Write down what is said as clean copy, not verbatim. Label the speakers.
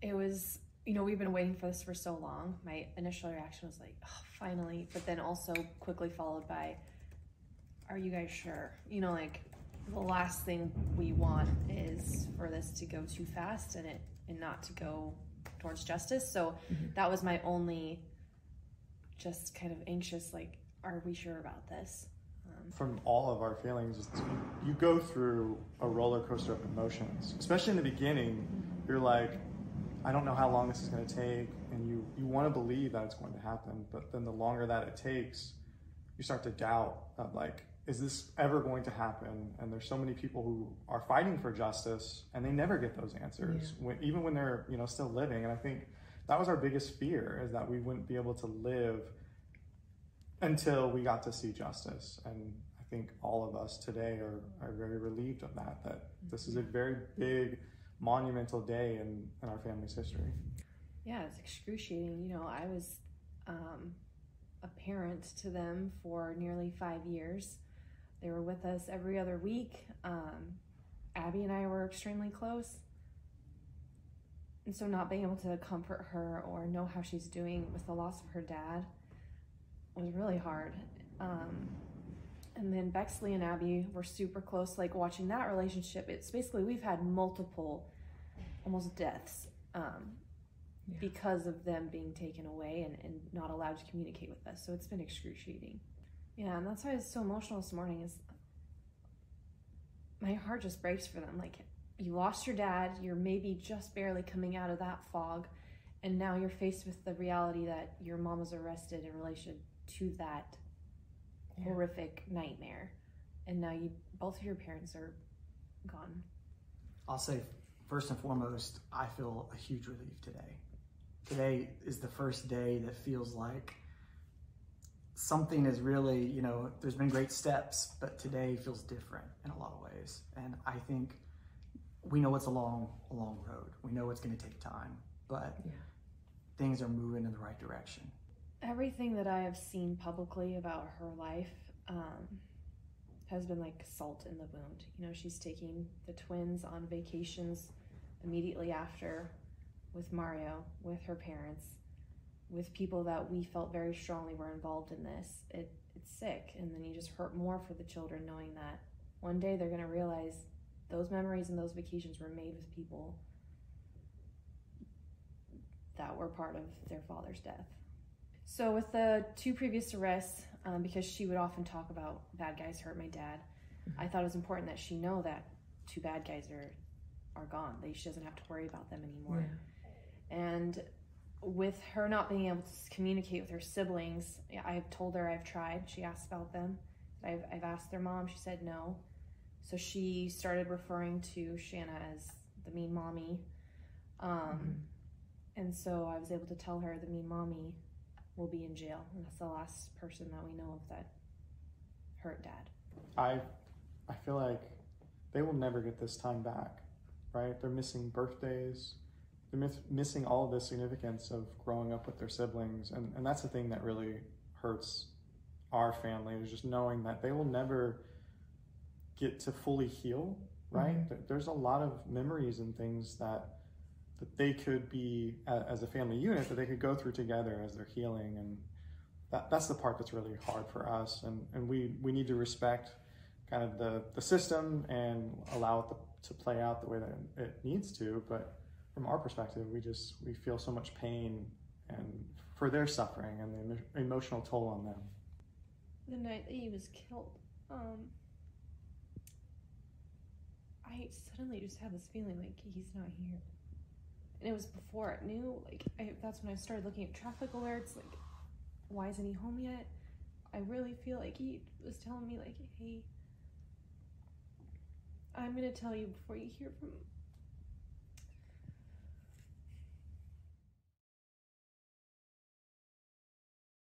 Speaker 1: it was, you know, we've been waiting for this for so long. My initial reaction was like, oh, finally, but then also quickly followed by, are you guys sure? You know, like, the last thing we want is for this to go too fast and not to go towards justice. So that was my only just kind of anxious, like, are we sure about this?
Speaker 2: From all of our feelings, you go through a roller coaster of emotions, especially in the beginning. You're like, I don't know how long this is going to take, and you want to believe that it's going to happen, but then the longer that it takes, you start to doubt that, like, is this ever going to happen? And there's so many people who are fighting for justice and they never get those answers, even when they're, you know, still living. And I think that was our biggest fear, is that we wouldn't be able to live until we got to see justice. And I think all of us today are very relieved of that this is a very big, monumental day in our family's history.
Speaker 1: Yeah, it's excruciating. You know, I was a parent to them for nearly 5 years. They were with us every other week. Abby and I were extremely close. And so not being able to comfort her or know how she's doing with the loss of her dad was really hard. And then Bexley and Abby were super close, like watching that relationship. It's basically, we've had multiple almost deaths because of them being taken away and not allowed to communicate with us. So it's been excruciating. Yeah, and that's why I was so emotional this morning, is my heart just breaks for them. Like, you lost your dad, you're maybe just barely coming out of that fog, and now you're faced with the reality that your mom was arrested in relation to that horrific nightmare. And now both of your parents are gone.
Speaker 3: I'll say, first and foremost, I feel a huge relief today. Today is the first day that feels like something is really, you know, there's been great steps, but today feels different in a lot of ways. And I think we know it's a long road. We know it's going to take time, but things are moving in the right direction.
Speaker 1: Everything that I have seen publicly about her life has been like salt in the wound. You know, she's taking the twins on vacations immediately after with Mario, with her parents, with people that we felt very strongly were involved in this. It's sick, and then you just hurt more for the children knowing that one day they're going to realize those memories and those vacations were made with people that were part of their father's death. So with the 2 previous arrests, because she would often talk about bad guys hurt my dad, I thought it was important that she know that 2 bad guys are gone. She doesn't have to worry about them anymore. And with her not being able to communicate with her siblings, I've told her I've tried. She asked about them. I've asked their mom. She said no. So she started referring to Shanna as the mean mommy. And so I was able to tell her the mean mommy will be in jail. And that's the last person that we know of that hurt dad.
Speaker 2: I feel like they will never get this time back, right? They're missing birthdays. They're missing all of the significance of growing up with their siblings. And that's the thing that really hurts our family, is just knowing that they will never get to fully heal, right? There's a lot of memories and things that they could be, as a family unit, that they could go through together as they're healing. And that's the part that's really hard for us. And we need to respect kind of the system and allow it to play out the way that it needs to. But from our perspective, we feel so much pain and for their suffering and the emotional toll on them.
Speaker 1: The night that he was killed, I suddenly just had this feeling like he's not here. And it was before I knew, that's when I started looking at traffic alerts, like, why isn't he home yet? I really feel like he was telling me, like, hey, I'm gonna tell you before you hear from